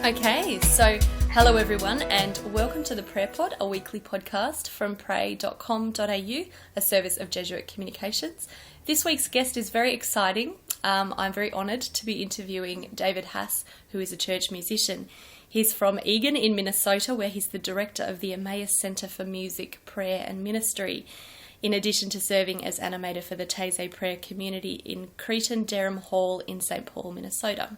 Okay, so hello everyone and welcome to the Prayer Pod, a weekly podcast from pray.com.au, a service of Jesuit Communications. This week's guest is very exciting. I'm very honoured to be interviewing David Haas, who is a church musician. He's from Egan in Minnesota, where he's the director of the Emmaus Centre for Music, Prayer and Ministry, in addition to serving as animator for the Taizé Prayer community in Cretan-Derham Hall in St. Paul, Minnesota.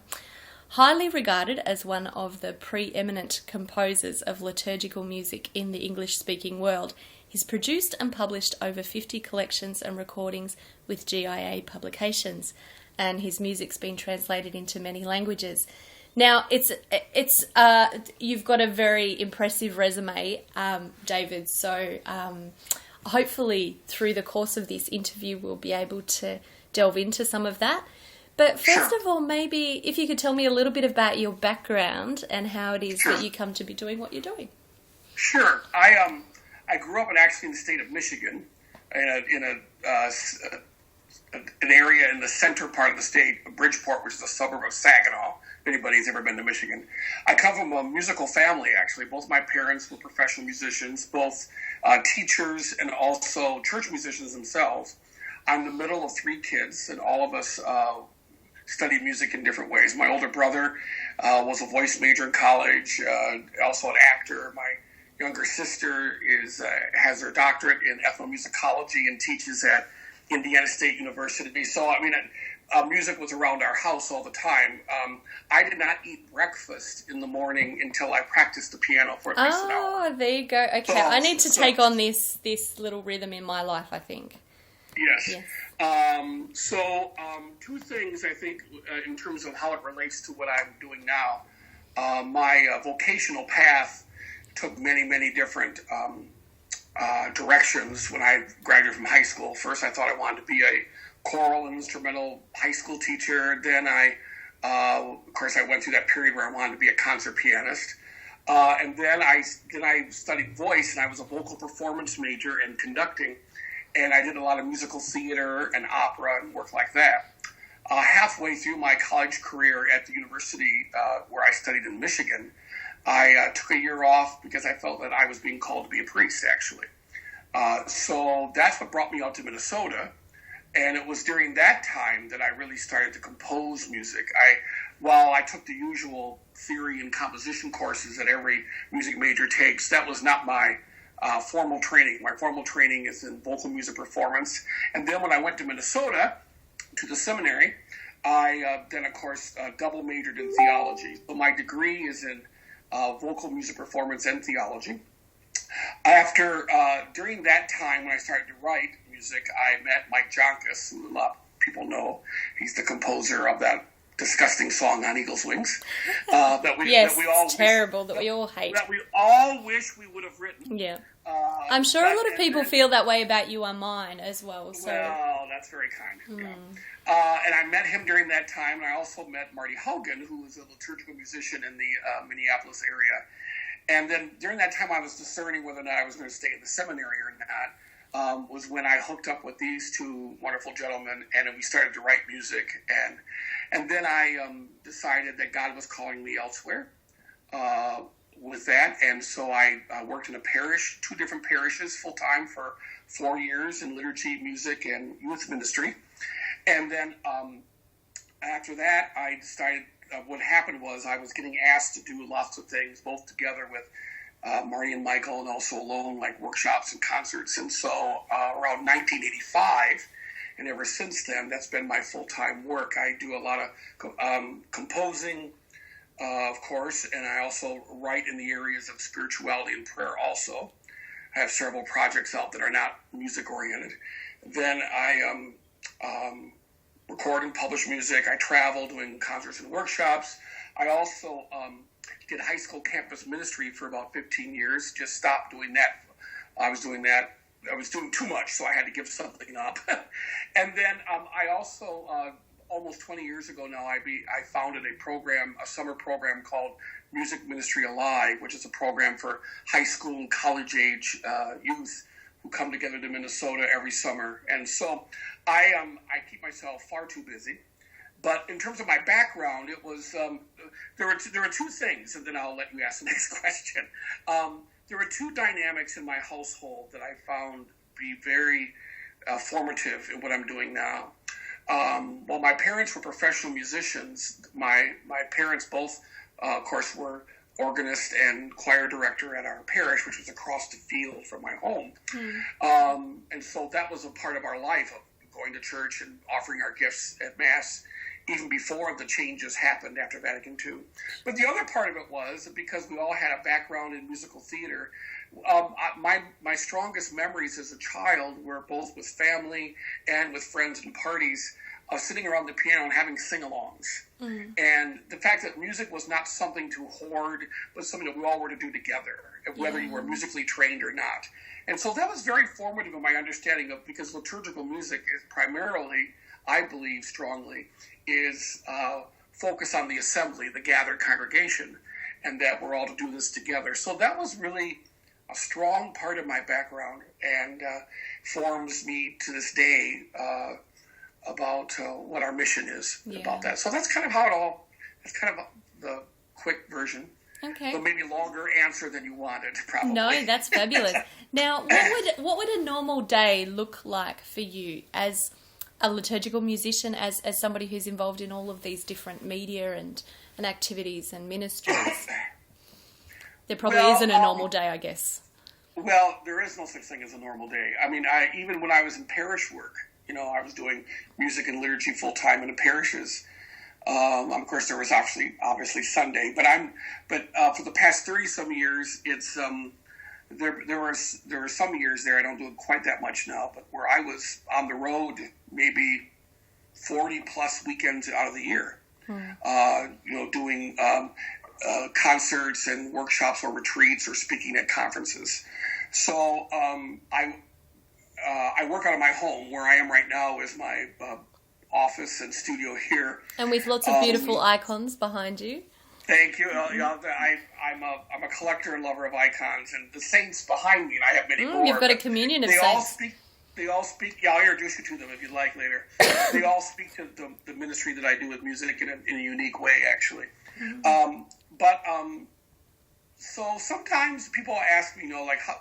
Highly regarded as one of the preeminent composers of liturgical music in the English-speaking world, he's produced and published over 50 collections and recordings with GIA publications, and his music's been translated into many languages. Now, you've got a very impressive resume, David, so hopefully through the course of this interview we'll be able to delve into some of that. But first of all, maybe if you could tell me a little bit about your background and how it is that you come to be doing what you're doing. Sure. I grew up in the state of Michigan, in an area in the center part of the state, Bridgeport, which is a suburb of Saginaw, if anybody's ever been to Michigan. I come from a musical family, actually. Both my parents were professional musicians, both teachers and also church musicians themselves. I'm the middle of three kids, and all of us studied music in different ways. My older brother was a voice major in college, also an actor. My younger sister has her doctorate in ethnomusicology and teaches at Indiana State University. So, music was around our house all the time. I did not eat breakfast in the morning until I practiced the piano for at least an hour. Oh, there you go. Okay, I need to take on this little rhythm in my life, I think. Yes. Two things, I think, in terms of how it relates to what I'm doing now. My vocational path took many different directions when I graduated from high school. First, I thought I wanted to be a choral and instrumental high school teacher. Then I went through that period where I wanted to be a concert pianist. And then I studied voice, and I was a vocal performance major in conducting. And I did a lot of musical theater and opera and work like that. Halfway through my college career at the university where I studied in Michigan, I took a year off because I felt that I was being called to be a priest, actually. So that's what brought me out to Minnesota. And it was during that time that I really started to compose music. While I took the usual theory and composition courses that every music major takes, that was not my formal training. My formal training is in vocal music performance. And then when I went to Minnesota, to the seminary, I then, of course, double majored in theology. So my degree is in vocal music performance and theology. During that time, when I started to write music, I met Mike Jonkus, who a lot of people know. He's the composer of that disgusting song On Eagle's Wings. We all hate. That we all wish we would have written. Yeah. I'm sure a lot of people feel that way about You Are Mine as well. So. Well, that's very kind. Yeah. And I met him during that time, and I also met Marty Haugen, who was a liturgical musician in the Minneapolis area. And then during that time, I was discerning whether or not I was going to stay in the seminary or not, was when I hooked up with these two wonderful gentlemen, and we started to write music. And then I decided that God was calling me elsewhere with that. And so I worked in two different parishes full-time for 4 years in liturgy, music, and youth ministry. And then after that, I decided what happened was I was getting asked to do lots of things, both together with Marty and Michael, and also alone, like workshops and concerts. And so around 1985, and ever since then, that's been my full-time work. I do a lot of composing, of course, and I also write in the areas of spirituality and prayer also. I have several projects out that are not music-oriented. Then I record and publish music. I travel doing concerts and workshops. I also did high school campus ministry for about 15 years, just stopped doing that. I was doing too much, so I had to give something up. And then I also, almost 20 years ago now, I founded a summer program called Music Ministry Alive, which is a program for high school and college age youth who come together to Minnesota every summer. And so I keep myself far too busy, But in terms of my background, it was there were two things, and then I'll let you ask the next question. There were two dynamics in my household that I found be very formative in what I'm doing now. Well, my parents were professional musicians. My parents both, of course, were organist and choir director at our parish, which was across the field from my home. And so that was a part of our life, of going to church and offering our gifts at Mass, even before the changes happened after Vatican II. But the other part of it was, because we all had a background in musical theater, my strongest memories as a child were both with family and with friends and parties of sitting around the piano and having sing-alongs. And the fact that music was not something to hoard, but something that we all were to do together, whether you were musically trained or not. And so that was very formative in my understanding of, because liturgical music is primarily, I believe strongly, is focus on the assembly, the gathered congregation, and that we're all to do this together. So that was really a strong part of my background, and forms me to this day about what our mission is about that. So that's kind of that's kind of the quick version. Okay. But maybe longer answer than you wanted, probably. No, that's fabulous. Now, what would a normal day look like for you as a liturgical musician, as somebody who's involved in all of these different media and activities and ministries? There probably isn't a normal day, I guess. Well, there is no such thing as a normal day. I mean, even when I was in parish work, I was doing music and liturgy full time in the parishes. Of course, there was obviously Sunday, but for the past 30 some years, it's there were some years there I don't do it quite that much now, but where I was on the road maybe 40 plus weekends out of the year, doing concerts and workshops or retreats or speaking at conferences. So I work out of my home. Where I am right now is my office and studio here, and with lots of beautiful icons behind you. Thank you. I'm a collector and lover of icons, and the saints behind me, and I have many more. You've got a communion of saints. They all speak. Yeah, I'll introduce you to them if you'd like later. They all speak to the ministry that I do with music in a unique way, actually. So sometimes people ask me,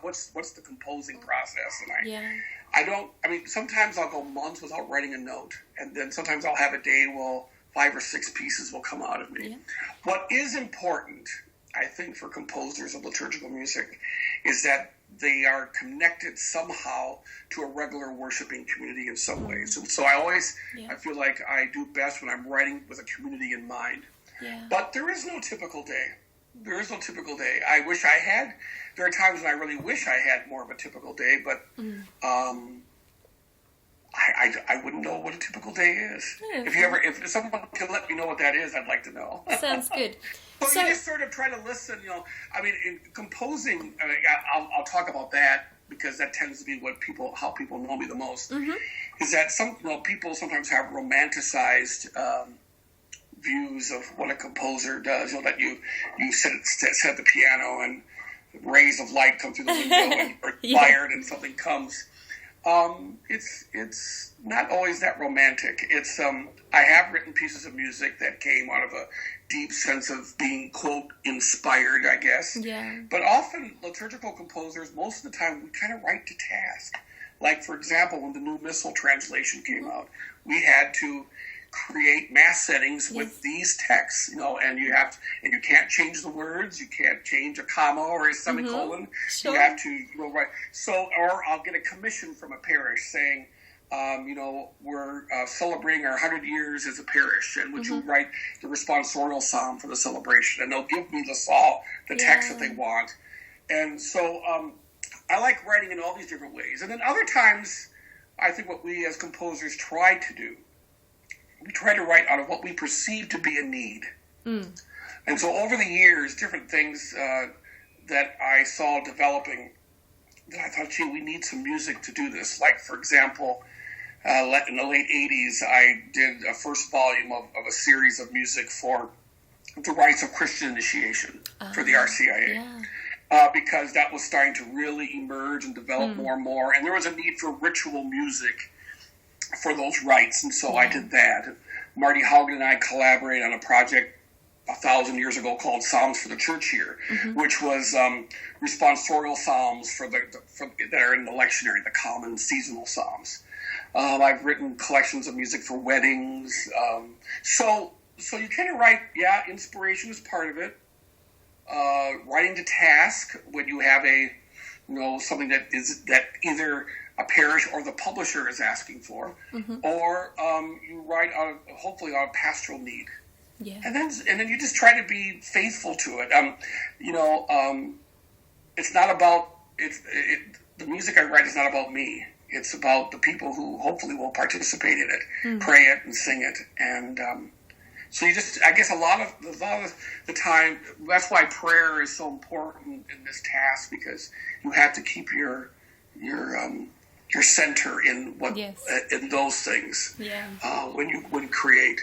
what's the composing process? And sometimes I'll go months without writing a note, and then sometimes I'll have a day, 5 or 6 pieces will come out of me. Yeah. What is important, I think, for composers of liturgical music is that they are connected somehow to a regular worshiping community in some ways. So I feel like I do best when I'm writing with a community in mind. Yeah. But there is no typical day. There is no typical day. I wish I had. There are times when I really wish I had more of a typical day, but I wouldn't know what a typical day is. Yeah, if someone can let me know what that is, I'd like to know. Sounds good. So you just sort of try to listen. In composing, I'll talk about that because that tends to be how people know me the most. Mm-hmm. Is that people sometimes have romanticized views of what a composer does. That you sit at the piano and rays of light come through the window and you're fired and something comes. It's not always that romantic. It's I have written pieces of music that came out of a deep sense of being, quote, inspired, I guess. Yeah. But often liturgical composers, most of the time, we kind of write to task. Like, for example, when the New Missal translation came out, we had to create mass settings with these texts, and you can't change the words, you can't change a comma or a semicolon. Sure. You have to write. So, or I'll get a commission from a parish saying, we're celebrating our 100 years as a parish, and would you write the responsorial psalm for the celebration? And they'll give me the text that they want. And so I like writing in all these different ways. And then other times, I think what we as composers try to do, we try to write out of what we perceive to be a need. And so over the years, different things that I saw developing, that I thought, we need some music to do this. Like, for example, in the late 80s, I did a first volume of a series of music for the rites of Christian initiation for the RCIA. Because that was starting to really emerge and develop more and more. And there was a need for ritual music for those rites, and so I did that. Marty Haugen and I collaborated on a project 1,000 years ago called Psalms for the Church Year, which was responsorial psalms that are in the lectionary, the common seasonal psalms. I've written collections of music for weddings. So you kind of write, inspiration is part of it. Writing to task when you have something that either a parish or the publisher is asking for, or you write hopefully on a pastoral need. Yeah. And then you just try to be faithful to it. It's not about the music I write is not about me. It's about the people who hopefully will participate in it, pray it, and sing it. And so I guess a lot of the time, that's why prayer is so important in this task, because you have to keep your center in in those things. Yeah. When you create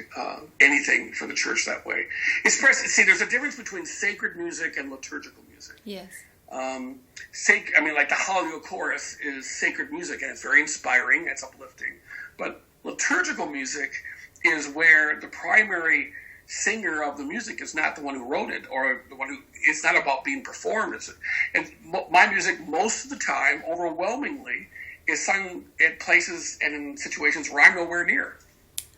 anything for the church that way. There's a difference between sacred music and liturgical music. Yes. Like the Hallelujah chorus is sacred music, and it's very inspiring, it's uplifting. But liturgical music is where the primary singer of the music is not the one who wrote it, or the one who, it's not about being performed. And my music, most of the time, overwhelmingly, is sung at places and in situations where I'm nowhere near.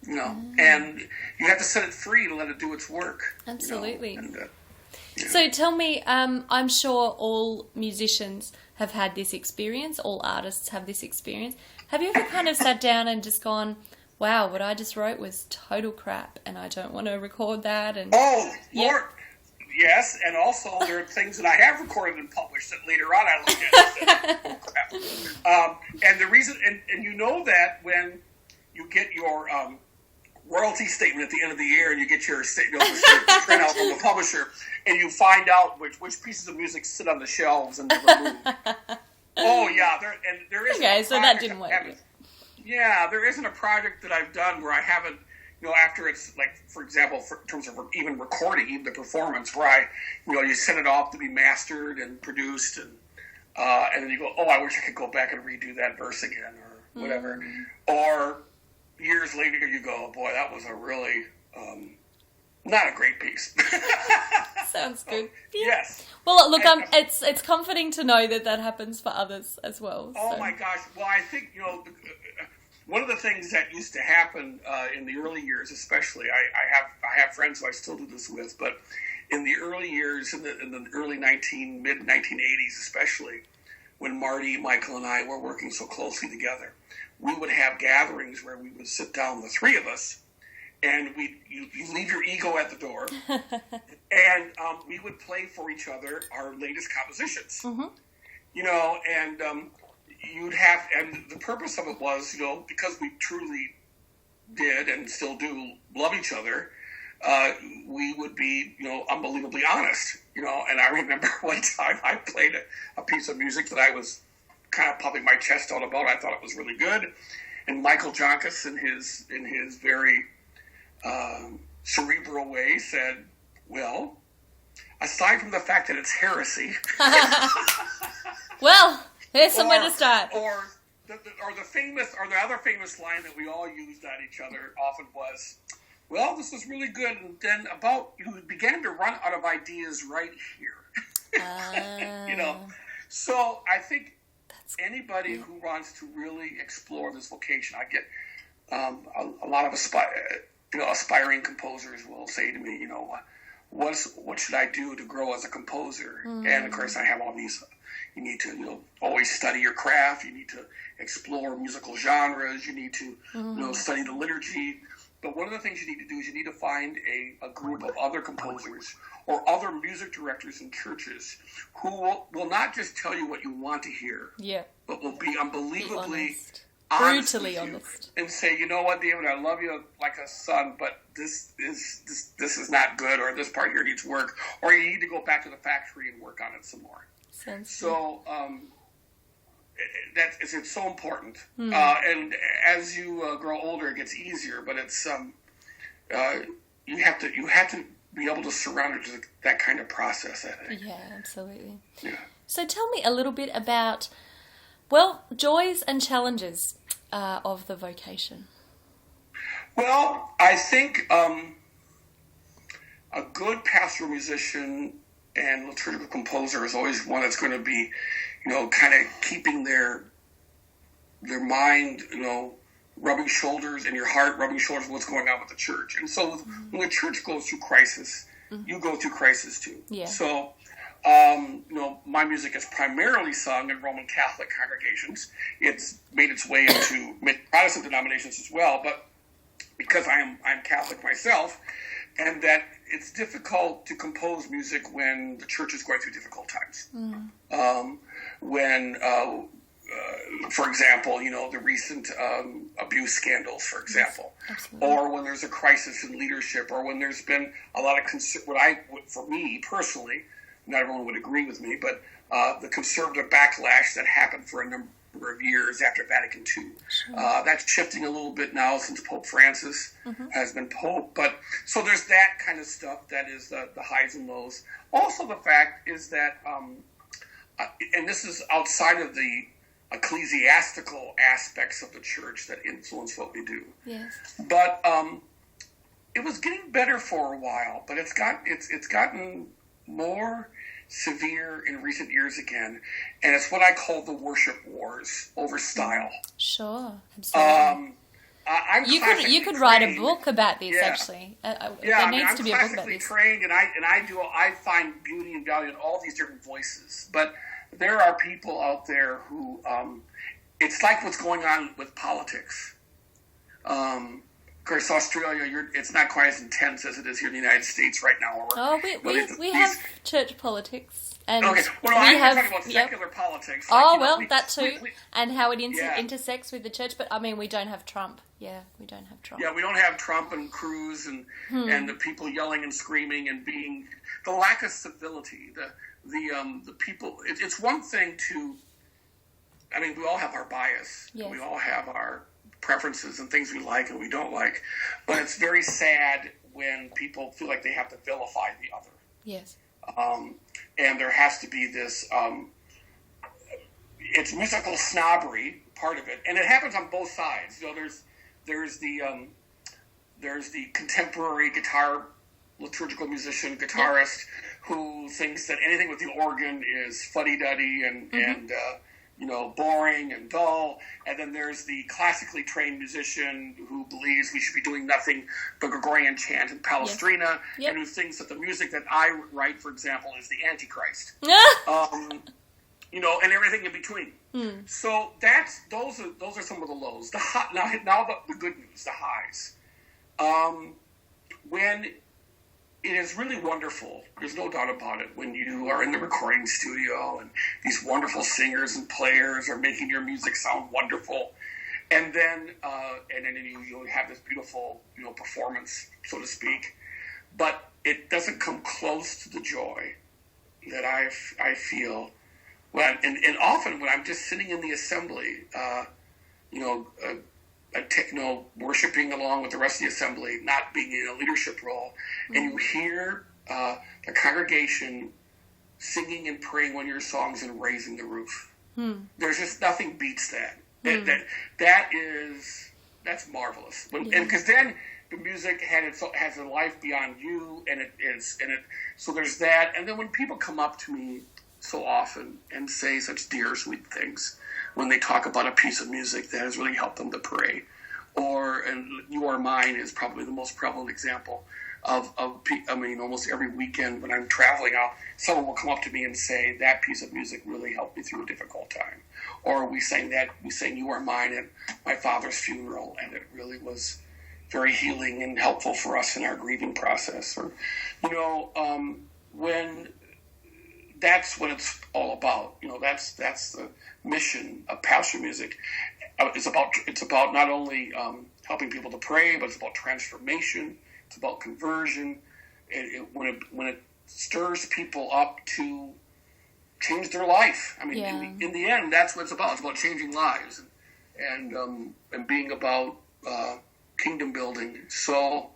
And you have to set it free to let it do its work. Absolutely. So tell me, I'm sure all musicians have had this experience, all artists have this experience. Have you ever kind of sat down and just gone, wow, what I just wrote was total crap and I don't want to record that? And Lord, yes, and also there are things that I have recorded and published that later on I look at and say, oh, crap. And the reason, and you know that when you get your royalty statement at the end of the year, and you get your printout from the publisher, and you find out which pieces of music sit on the shelves and never move. There is. Okay, so that didn't work. There isn't a project that I've done where I haven't, after it's like, for example, in terms of even recording the performance, where you send it off to be mastered and produced, and then you go, I wish I could go back and redo that verse again, or whatever, or years later you go, boy, that was a really not a great piece. Sounds good. Yes. Well, look, it's comforting to know that happens for others as well. Oh my gosh! Well, I think one of the things that used to happen in the early years, especially, I have friends who I still do this with, but in the early years, in the early mid 1980s, especially, when Marty, Michael, and I were working so closely together, we would have gatherings where we would sit down, the three of us, and you leave your ego at the door, and we would play for each other our latest compositions. And you'd have, and the purpose of it was, because we truly did and still do love each other, we would be, unbelievably honest, and I remember one time I played a piece of music that I was kind of puffing my chest out about. I thought it was really good, and Michael Jonkus, in his very cerebral way, said, "Well, aside from the fact that it's heresy." Well, there's somewhere to start. Or the other famous line that we all used at each other often was, "Well, this is really good," and then you began to run out of ideas right here. So I think anybody who wants to really explore this vocation, I get a lot of aspiring composers will say to me, what should I do to grow as a composer? And of course, I have all these. You need to, always study your craft. You need to explore musical genres. You need to, study the liturgy. But one of the things you need to do is you need to find a group of other composers or other music directors in churches who will not just tell you what you want to hear, but will be unbelievably honest brutally honest, and say, you know what, David, I love you like a son, but this is not good, or this part here needs work, or you need to go back to the factory and work on it some more. So it's so important, and as you grow older, it gets easier. But it's you have to be able to surround it to that kind of process, I think. Yeah, absolutely. Yeah. So tell me a little bit about, joys and challenges of the vocation. Well, I think a good pastoral musician and liturgical composer is always one that's going to be, kind of keeping their mind, rubbing shoulders, and your heart rubbing shoulders with what's going on with the church. And so when the church goes through crisis, you go through crisis too. Yeah. So, my music is primarily sung in Roman Catholic congregations. It's made its way into Protestant denominations as well, but because I'm Catholic myself, and that it's difficult to compose music when the church is going through difficult times. For example, the recent abuse scandals, for example, or when there's a crisis in leadership, or when there's been a lot of for me personally, not everyone would agree with me, but the conservative backlash that happened for a number of years after Vatican II. Sure. That's shifting a little bit now since Pope Francis has been Pope. But so there's that kind of stuff that is the highs and lows. Also, the fact is that, and this is outside of the ecclesiastical aspects of the church that influence what we do. Yes. But it was getting better for a while, but it's gotten more severe in recent years again, and it's what I call the worship wars over style. Sure, absolutely. You could write a book about this. Actually, there needs to be a book about this. I'm classically trained, and I find beauty and value in all these different voices. But there are people out there who it's like what's going on with politics. Of course, Australia, it's not quite as intense as it is here in the United States right now. We have church politics. And okay, well, I'm talking about secular politics. That too, and how it intersects with the church. But, we don't have Trump. Yeah, we don't have Trump. Yeah, we don't have Trump and Cruz and the people yelling and screaming and being... The lack of civility, the people... It's one thing to... we all have our bias. Yes. We all have our preferences and things we like and we don't like, but it's very sad when people feel like they have to vilify the other. Yes. And there has to be this it's musical snobbery, part of it, and it happens on both sides. There's the contemporary guitar liturgical musician guitarist who thinks that anything with the organ is fuddy-duddy and boring and dull. And then there's the classically trained musician who believes we should be doing nothing but Gregorian chant and Palestrina, and who thinks that the music that I write, for example, is the Antichrist. And everything in between. So those are some of the lows. Now the good news, the highs. When it is really wonderful, there's no doubt about it, when you are in the recording studio and these wonderful singers and players are making your music sound wonderful, and then you have this beautiful performance, so to speak, but it doesn't come close to the joy that I feel and often when I'm just sitting in the assembly, worshiping along with the rest of the assembly, not being in a leadership role, and you hear the congregation singing and praying one of your songs and raising the roof. There's just nothing beats that. That's marvelous. And because then the music has a life beyond you, so there's that. And then when people come up to me so often and say such dear, sweet things when they talk about a piece of music that has really helped them to pray, and You Are Mine is probably the most prevalent example of almost every weekend when I'm traveling out, someone will come up to me and say, that piece of music really helped me through a difficult time. Or we sang You Are Mine at my father's funeral, and it really was very healing and helpful for us in our grieving process. Or, when that's what it's all about. That's the mission of pastoral music. It's about not only helping people to pray, but it's about transformation. It's about conversion. When it stirs people up to change their life. In the end, that's what it's about. It's about changing lives and being about kingdom building. So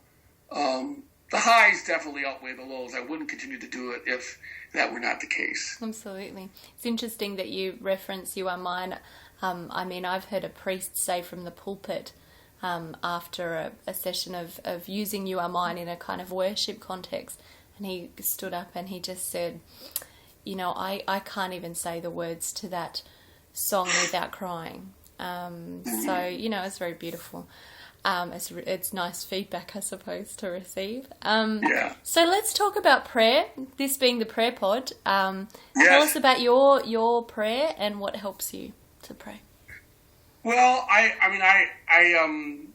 the highs definitely outweigh the lows. I wouldn't continue to do it if that were not the case. Absolutely. It's interesting that you reference You Are Mine. I've heard a priest say from the pulpit after a session of using You Are Mine in a kind of worship context. And he stood up and he just said, I can't even say the words to that song without crying. So, it's very beautiful. It's nice feedback, I suppose, to receive. So let's talk about prayer, this being the prayer pod. Tell us about your prayer and what helps you to pray. Well, I'm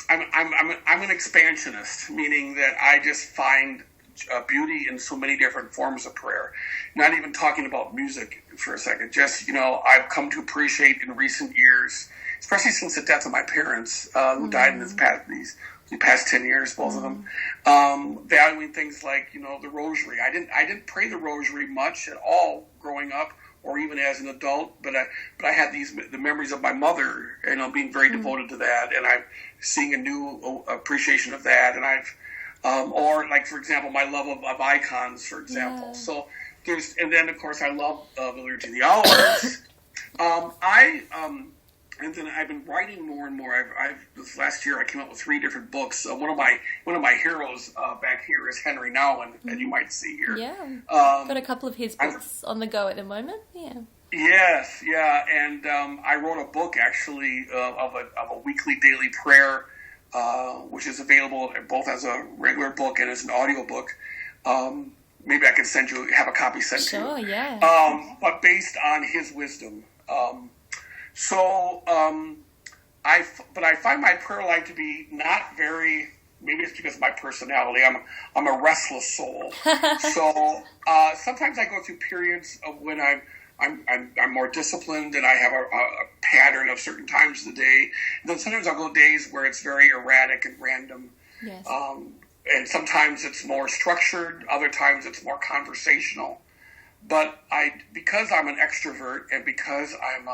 an expansionist, meaning that I just find beauty in so many different forms of prayer. Not even talking about music for a second. Just, I've come to appreciate in recent years, especially since the death of my parents, who died in the past 10 years, both of them, valuing things like, the rosary. I didn't pray the rosary much at all growing up, or even as an adult, but I had the memories of my mother, being very devoted to that, and I'm seeing a new appreciation of that, and or like, for example, my love of icons, for example. So and then of course I love the Liturgy of the Hours. And then I've been writing more and more. This last year I came up with 3 different books. One of my heroes back here is Henry Nouwen, that you might see here. Yeah, got a couple of his books on the go at the moment. Yeah. Yes, yeah, and I wrote a book actually of a weekly daily prayer, which is available both as a regular book and as an audio book. Maybe I can have a copy sent to you. Sure, yeah. But based on his wisdom. I find my prayer life to be not very. Maybe it's because of my personality. I'm a restless soul. So sometimes I go through periods of when I'm more disciplined and I have a pattern of certain times of the day. And then sometimes I'll go days where it's very erratic and random. Yes. And sometimes it's more structured. Other times it's more conversational. But because I'm an extrovert and because I'm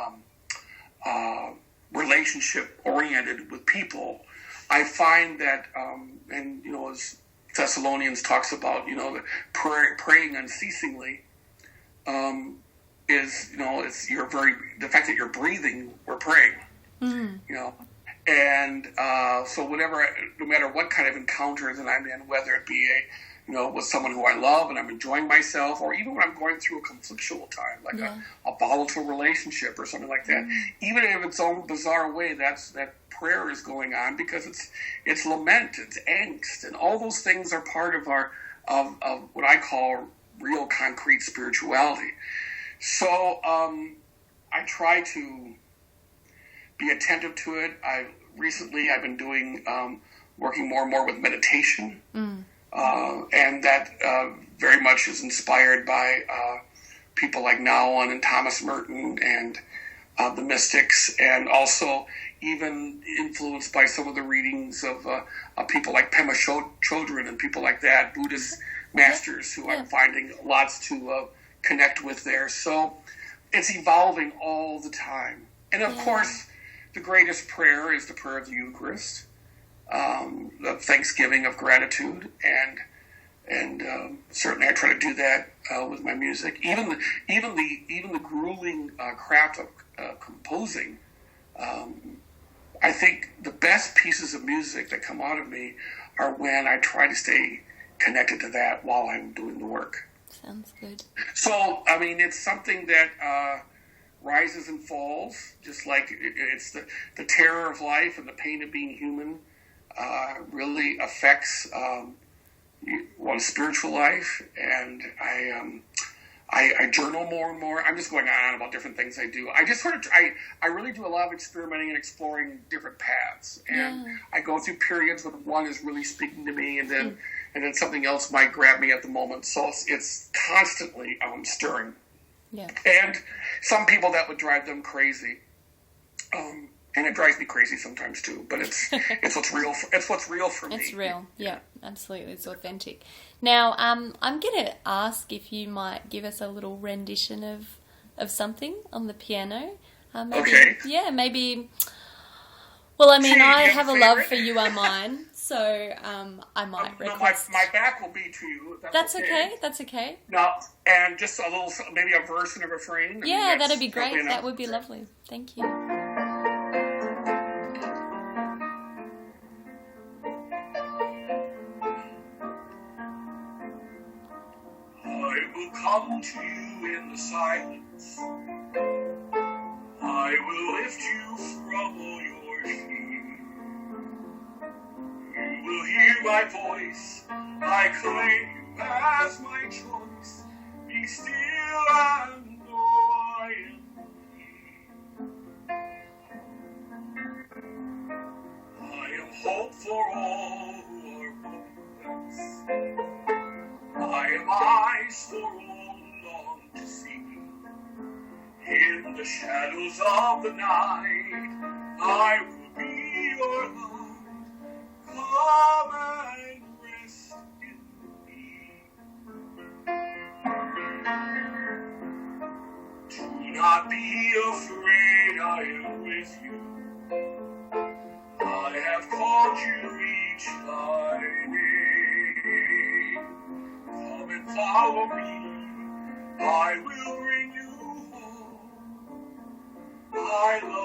relationship oriented with people, I find that, as Thessalonians talks about, the praying unceasingly, it's the fact that you're breathing, we're praying, and so no matter what kind of encounter that I'm in, whether it be with someone who I love and I'm enjoying myself, or even when I'm going through a conflictual time, like a volatile relationship or something like that, even in its own bizarre way, that prayer is going on because it's lament, it's angst, and all those things are part of of what I call real concrete spirituality. So I try to be attentive to it. Recently I've been doing working more and more with meditation. And that very much is inspired by people like Nouwen and Thomas Merton and the mystics, and also even influenced by some of the readings of people like Pema Chodron and people like that, Buddhist masters who I'm finding lots to connect with there. So it's evolving all the time. And of course, the greatest prayer is the prayer of the Eucharist. Of thanksgiving, of gratitude, and certainly I try to do that with my music. Even the grueling craft of composing. I think the best pieces of music that come out of me are when I try to stay connected to that while I'm doing the work. Sounds good. So it's something that rises and falls, just like it's the terror of life and the pain of being human. Really affects one's spiritual life, and I journal more and more. I'm just going on about different things I do. I just I really do a lot of experimenting and exploring different paths, and I go through periods when one is really speaking to me, and then something else might grab me at the moment. So it's constantly stirring. Yeah. And some people that would drive them crazy. And it drives me crazy sometimes too, but it's what's real. It's what's real for me. It's real, yeah, absolutely. It's authentic. Now, I'm going to ask if you might give us a little rendition of something on the piano. Maybe, okay. Yeah, maybe. Well, I have a love for You Are Mine, so I might request. My back will be to you. That's okay. That's okay. No, and just a little, maybe a verse and a refrain. Yeah, that'd be great. That would be lovely. Thank you. come to you in the silence. I will lift you from all your shame. You will hear my voice. I claim you as my choice. Be still and know I am He. I am hope for all who are hopeless. I am eyes for all who long to see. In the shadows of the night, I will be your light. Come and rest in me. Do not be afraid, I am with you. I have called you each by name. Come and follow me, I will bring you home. I love